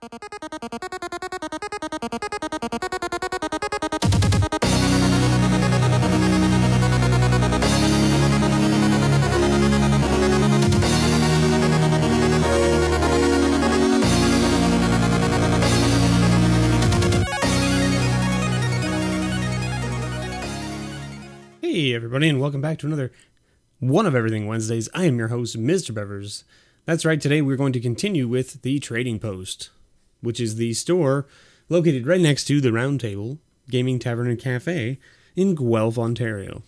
Hey everybody, and welcome back to another One of Everything Wednesdays. I am your host, MrBevers. That's right, today we're going to continue with the Trading Post, which is the store located right next to the Round Table Gaming Tavern and Cafe in Guelph, Ontario.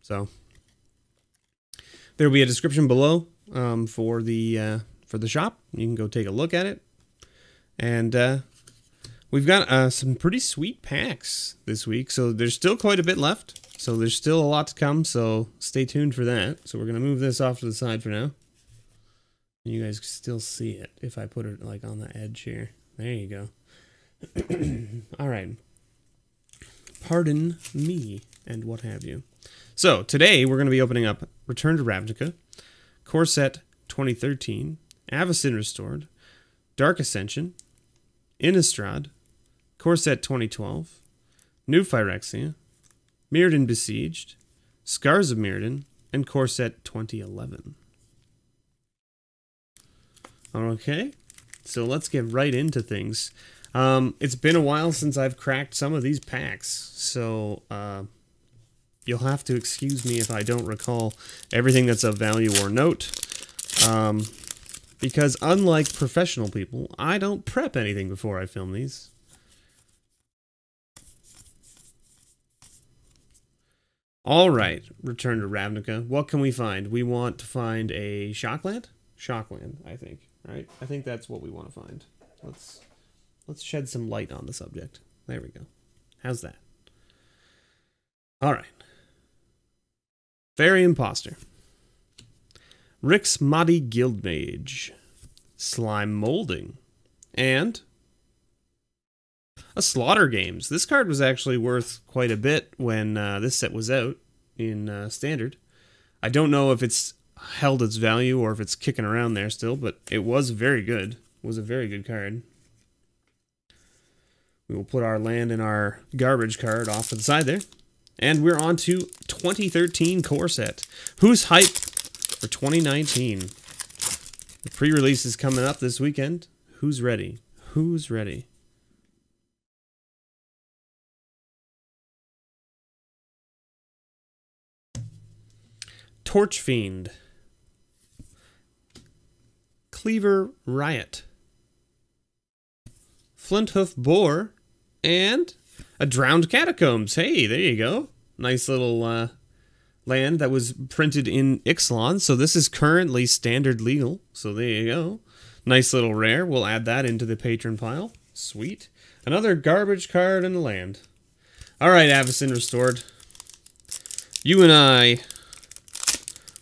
So, there will be a description below for the shop. You can go take a look at it. And we've got some pretty sweet packs this week, so there's still quite a bit left. So there's still a lot to come, so stay tuned for that. So we're going to move this off to the side for now. You guys can still see it if I put it like on the edge here. There you go. All right. Pardon me and what have you. So today we're going to be opening up Return to Ravnica, Core Set 2013, Avacyn Restored, Dark Ascension, Innistrad, Core Set 2012, New Phyrexia, Mirrodin Besieged, Scars of Mirrodin, and Core Set 2011. Okay, so let's get right into things. It's been a while since I've cracked some of these packs, so you'll have to excuse me if I don't recall everything that's of value or note. Because unlike professional people, I don't prep anything before I film these. Alright, Return to Ravnica. What can we find? We want to find a Shockland? Shockland, I think. Right? I think that's what we want to find. Let's shed some light on the subject. There we go. How's that? Alright. Fairy Imposter. Rick's Muddy Guildmage. Slime Molding. And a Slaughter Games. This card was actually worth quite a bit when this set was out in Standard. I don't know if it's held its value or if it's kicking around there still, but it was very good. It was a very good card. We will put our land and our garbage card off to the side there. And we're on to 2013 Core Set. Who's hype for 2019? The pre-release is coming up this weekend. Who's ready? Who's ready? Torch Fiend, Cleaver Riot, Flinthoof Boar, and a Drowned Catacombs. Hey, there you go. Nice little land that was printed in Ixalan. So this is currently standard legal. So there you go. Nice little rare. We'll add that into the patron pile. Sweet. Another garbage card and a land. All right, Avacyn Restored. You and I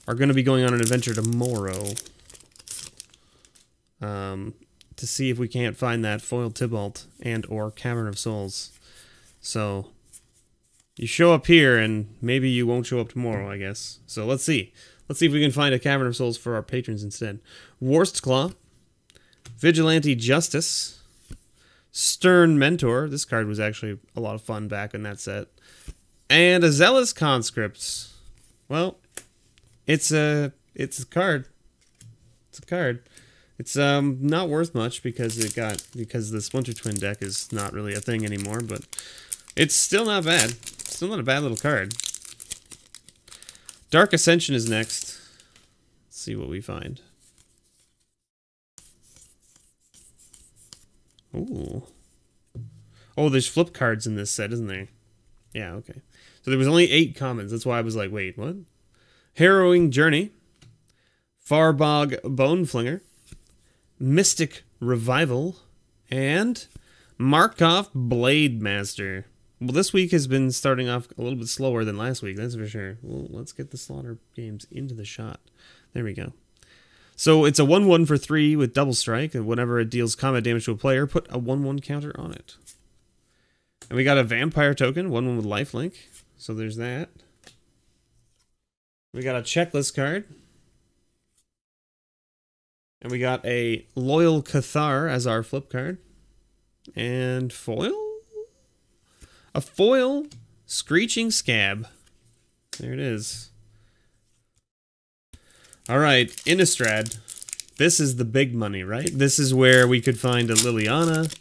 are going to be going on an adventure tomorrow to see if we can't find that Foiled Tybalt and or Cavern of Souls. So you show up here and maybe you won't show up tomorrow, I guess. So let's see. Let's see if we can find a Cavern of Souls for our patrons instead. Worst Claw, Vigilante Justice, Stern Mentor. This card was actually a lot of fun back in that set. And a Zealous Conscript. Well, it's a card. It's a card. It's not worth much because the Splinter Twin deck is not really a thing anymore, but it's still not bad. Still not a bad little card. Dark Ascension is next. Let's see what we find. Ooh. Oh, there's flip cards in this set, isn't there? Yeah, okay. So there was only 8 commons. That's why I was like, wait, what? Harrowing Journey, Farbog Boneflinger, Mystic Revival, and Markov Blade Master. Well, this week has been starting off a little bit slower than last week, that's for sure. Well, let's get the Slaughter Games into the shot. There we go. So it's a 1/1 for 3 with double strike, and whenever it deals combat damage to a player, put a 1/1 counter on it. And we got a Vampire token, 1/1 with lifelink. So there's that. We got a checklist card. And we got a Loyal Cathar as our flip card. And foil? A foil Screeching Scab. There it is. Alright, Innistrad. This is the big money, right? This is where we could find a Liliana.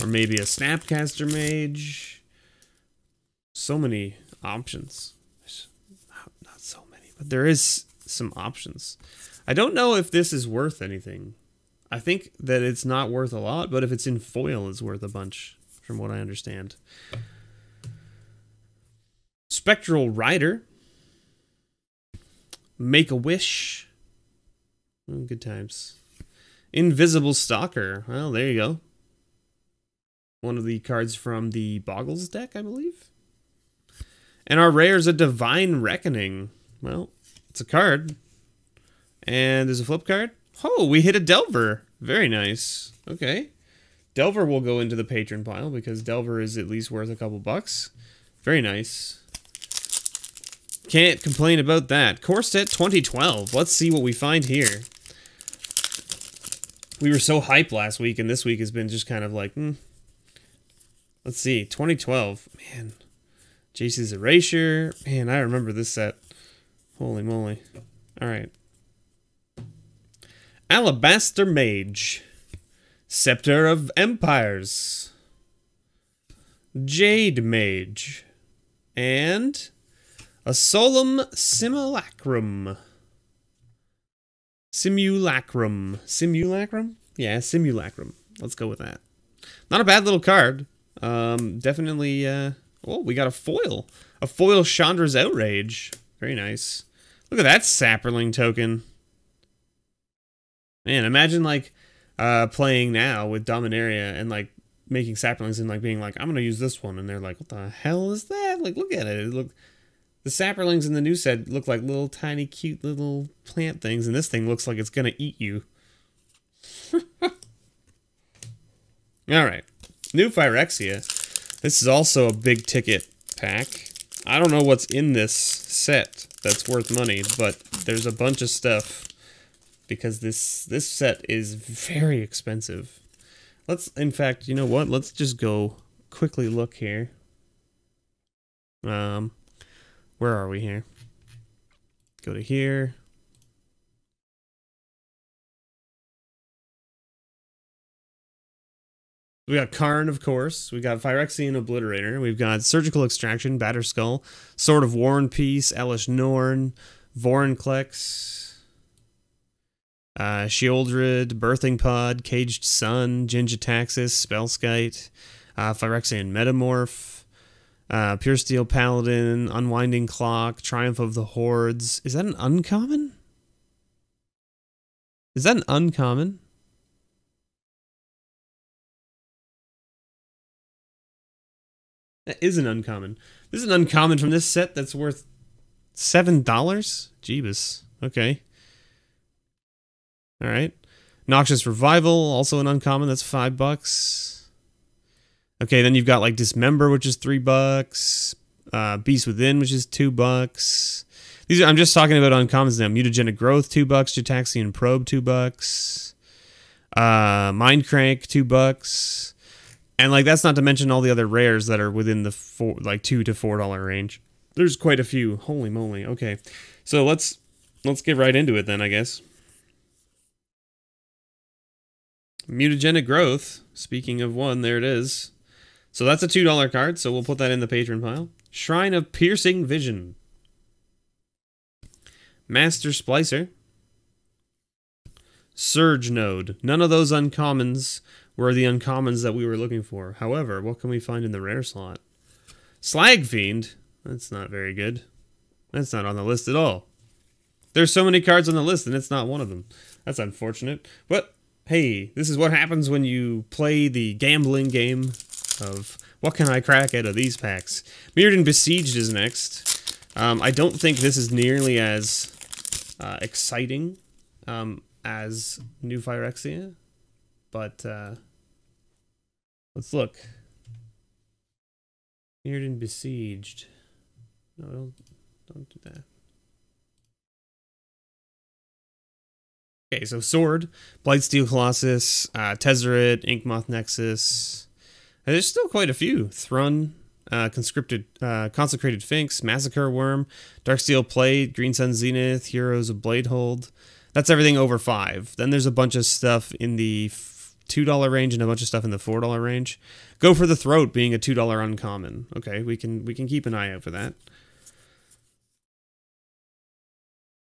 Or maybe a Snapcaster Mage. So many options. Not so many, but there is some options. I don't know if this is worth anything. I think that it's not worth a lot, but if it's in foil, it's worth a bunch, from what I understand. Spectral Rider. Make-A-Wish. Oh, good times. Invisible Stalker. Well, there you go. One of the cards from the Boggles deck, I believe. And our rare is a Divine Reckoning. Well, it's a card. And there's a flip card. Oh, we hit a Delver. Very nice. Okay. Delver will go into the patron pile because Delver is at least worth a couple bucks. Very nice. Can't complain about that. Core set 2012. Let's see what we find here. We were so hyped last week, and this week has been just kind of like, Let's see. 2012. Man. Jace's Erasure. Man, I remember this set. Holy moly. Alright. Alabaster Mage. Scepter of Empires. Jade Mage. And a Solemn Simulacrum. Simulacrum? Yeah, Simulacrum. Let's go with that. Not a bad little card. Definitely, oh, we got a foil. A foil Chandra's Outrage. Very nice. Look at that Sapperling token. Man, imagine, like, playing now with Dominaria and, like, making Sapperlings and, like, being like, I'm gonna use this one. And they're like, what the hell is that? Like, look at it. The Sapperlings in the new set look like little tiny cute little plant things, and this thing looks like it's gonna eat you. Alright. New Phyrexia. This is also a big ticket pack. I don't know what's in this set that's worth money, but there's a bunch of stuff because this set is very expensive. Let's, in fact, you know what? Let's just go quickly look here. Where are we here? Go to here. We got Karn, of course. We got Phyrexian Obliterator. We've got Surgical Extraction, Batterskull, Sword of War and Peace, Elish Norn, Vorinclex, Sheoldred, Birthing Pod, Caged Sun, Jingitaxis, Spellskite, Phyrexian Metamorph, Pure Steel Paladin, Unwinding Clock, Triumph of the Hordes. Is that an uncommon? Is that an uncommon? That is an uncommon. This is an uncommon from this set that's worth $7? Jeebus. Okay. Alright. Noxious Revival, also an uncommon, that's $5. Okay, then you've got like Dismember, which is $3. Beast Within, which is $2. These are, I'm just talking about uncommons now. Mutagenic Growth, $2. Jutaxian Probe, $2. Mindcrank, $2. And like that's not to mention all the other rares that are within the $2 to $4 range. There's quite a few. Holy moly. Okay. So let's get right into it then, I guess. Mutagenic Growth. Speaking of one, there it is. So that's a $2 card, so we'll put that in the patron pile. Shrine of Piercing Vision. Master Splicer. Surge Node. None of those uncommons were the uncommons that we were looking for. However, what can we find in the rare slot? Slag Fiend. That's not very good. That's not on the list at all. There's so many cards on the list and it's not one of them. That's unfortunate. But, hey, this is what happens when you play the gambling game of what can I crack out of these packs. Mirrodin Besieged is next. I don't think this is nearly as exciting as New Phyrexia. But, let's look. Mirrodin Besieged. No, don't do that. Okay, so Sword, Blightsteel Colossus, Tezzeret, Inkmoth Nexus. There's still quite a few. Thrun, Consecrated Sphinx, Massacre Worm, Darksteel Plate, Green Sun Zenith, Heroes of Bladehold. That's everything over 5. Then there's a bunch of stuff in the $2 range and a bunch of stuff in the $4 range. Go for the Throat being a $2 uncommon. Okay, we can keep an eye out for that.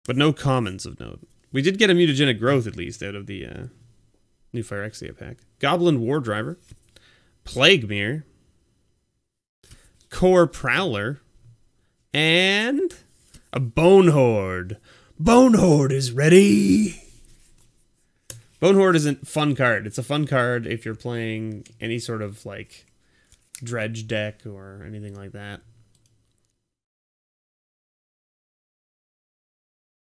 But no commons of note. We did get a mutagenic growth at least out of the new Phyrexia pack. Goblin War Driver, Plague Mirror, Core Prowler, and a Bone Horde. Bone Horde is ready. Bone Horde is a fun card. It's a fun card if you're playing any sort of like dredge deck or anything like that.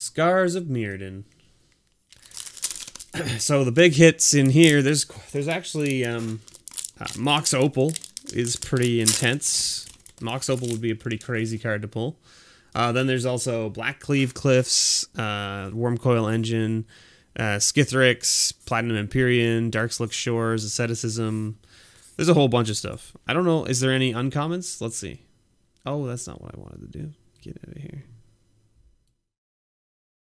Scars of Mirrodin. So the big hits in here, there's actually Mox Opal is pretty intense. Mox Opal would be a pretty crazy card to pull. Then there's also Blackcleave Cliffs, Wormcoil Engine, Skithrix, Platinum Empyrean, Darkslick Shores, Asceticism. There's a whole bunch of stuff. I don't know, is there any uncommons? Let's see. Oh, that's not what I wanted to do. Get out of here.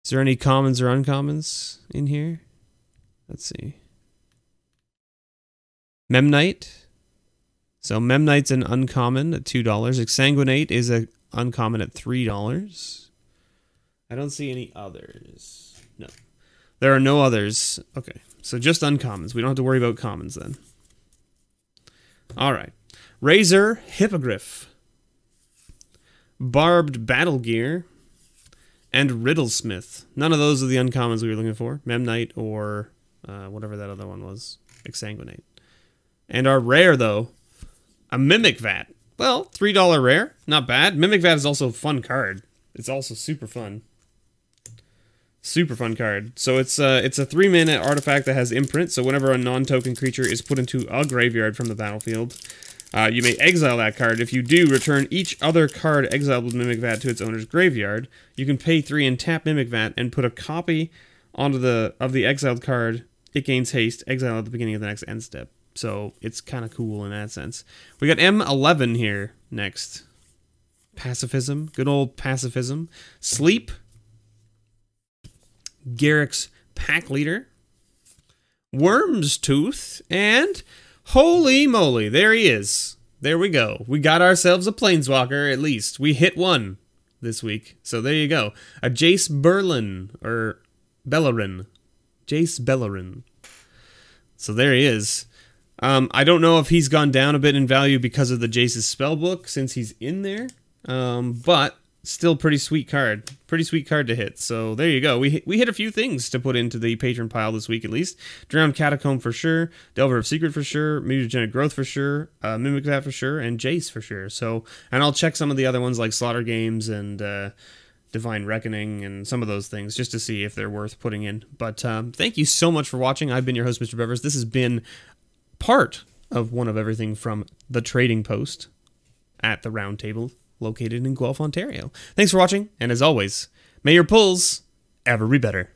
Is there any commons or uncommons in here? Let's see. Memnite. So Memnite's an uncommon at $2. Exsanguinate is an uncommon at $3. I don't see any others. No. There are no others. Okay. So just uncommons. We don't have to worry about commons then. Alright. Razor Hippogriff. Barbed Battle Gear. And Riddlesmith. None of those are the uncommons we were looking for. Memnite or whatever that other one was. Exsanguinate. And our rare, though, a Mimic Vat. Well, $3 rare. Not bad. Mimic Vat is also a fun card. It's also super fun. Super fun card. So it's a 3-mana artifact that has imprint. So whenever a non-token creature is put into a graveyard from the battlefield, you may exile that card. If you do, return each other card exiled with Mimic Vat to its owner's graveyard. You can pay 3 and tap Mimic Vat and put a copy of the exiled card. It gains haste, exile at the beginning of the next end step. So it's kind of cool in that sense. We got M11 here next. Pacifism. Good old Pacifism. Sleep. Garrick's Pack Leader. Worm's Tooth. And holy moly, there he is. There we go. We got ourselves a Planeswalker, at least. We hit one this week. So there you go. A Jace Berlin. Or Bellerin. Jace Bellerin. So there he is. I don't know if he's gone down a bit in value because of the Jace's spellbook since he's in there. But still pretty sweet card. Pretty sweet card to hit. So there you go. We hit a few things to put into the patron pile this week at least. Drowned Catacomb for sure. Delver of Secret for sure. Mutagenic Growth for sure. Mimic Vat for sure. And Jace for sure. So, and I'll check some of the other ones like Slaughter Games and Divine Reckoning and some of those things just to see if they're worth putting in. But thank you so much for watching. I've been your host, MrBevers. This has been part of one of everything from the Trading Post at the Round Table located in Guelph, Ontario. Thanks for watching, and as always, may your pulls ever be better.